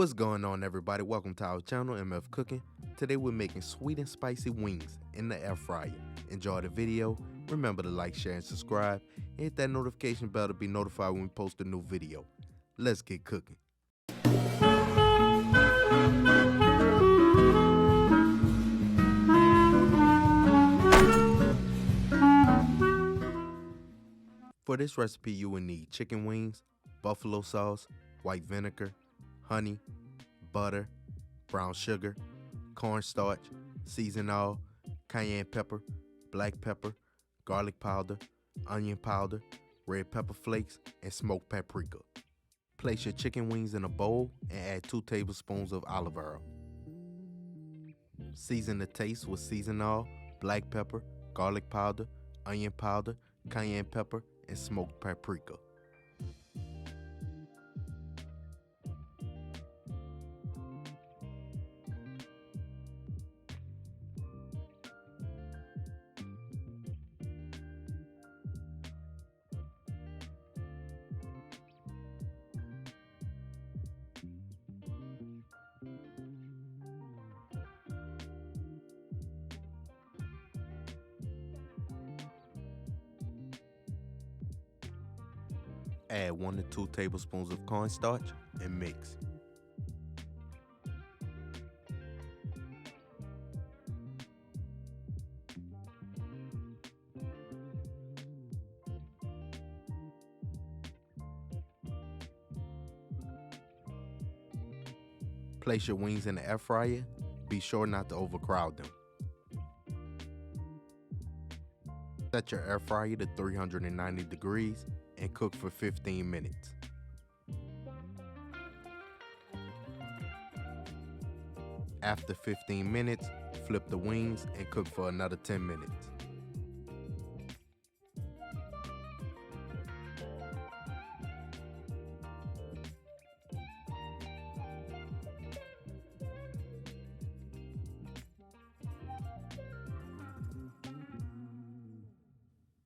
What's going on, everybody? Welcome to our channel, MF Cooking. Today we're making sweet and spicy wings in the air fryer. Enjoy the video. Remember to like, share, and subscribe. And hit that notification bell to be notified when we post a new video. Let's get cooking. For this recipe, you will need chicken wings, buffalo sauce, white vinegar, honey, butter, brown sugar, cornstarch, seasoned oil, cayenne pepper, black pepper, garlic powder, onion powder, red pepper flakes, and smoked paprika. Place your chicken wings in a bowl and add 2 tablespoons of olive oil. Season the taste with seasoned oil, black pepper, garlic powder, onion powder, cayenne pepper, and smoked paprika. Add 1 to 2 tablespoons of cornstarch and mix. Place your wings in the air fryer. Be sure not to overcrowd them. Set your air fryer to 390 degrees and cook for 15 minutes. After 15 minutes, flip the wings and cook for another 10 minutes.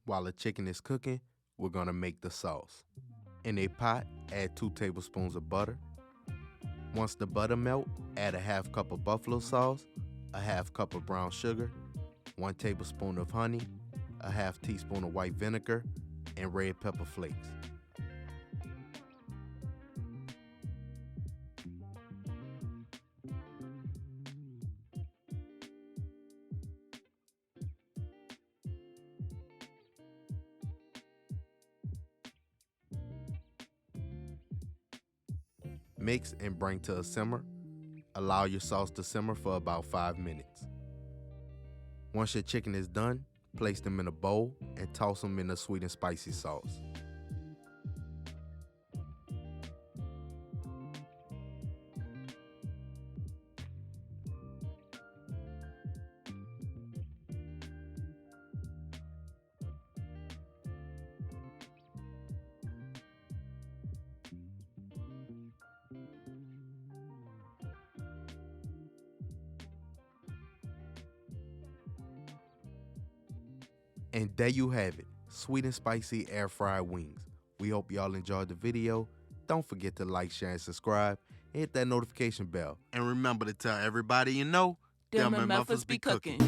While the chicken is cooking, we're gonna make the sauce. In a pot, add 2 tablespoons of butter. Once the butter melts, add a half cup of buffalo sauce, a half cup of brown sugar, 1 tablespoon of honey, a half teaspoon of white vinegar, and red pepper flakes. Mix and bring to a simmer. Allow your sauce to simmer for about 5 minutes. Once your chicken is done, place them in a bowl and toss them in the sweet and spicy sauce. And there you have it, sweet and spicy air fried wings. We hope y'all enjoyed the video. Don't forget to like, share, and subscribe, and hit that notification bell. And remember to tell everybody you know, them MFers be cooking.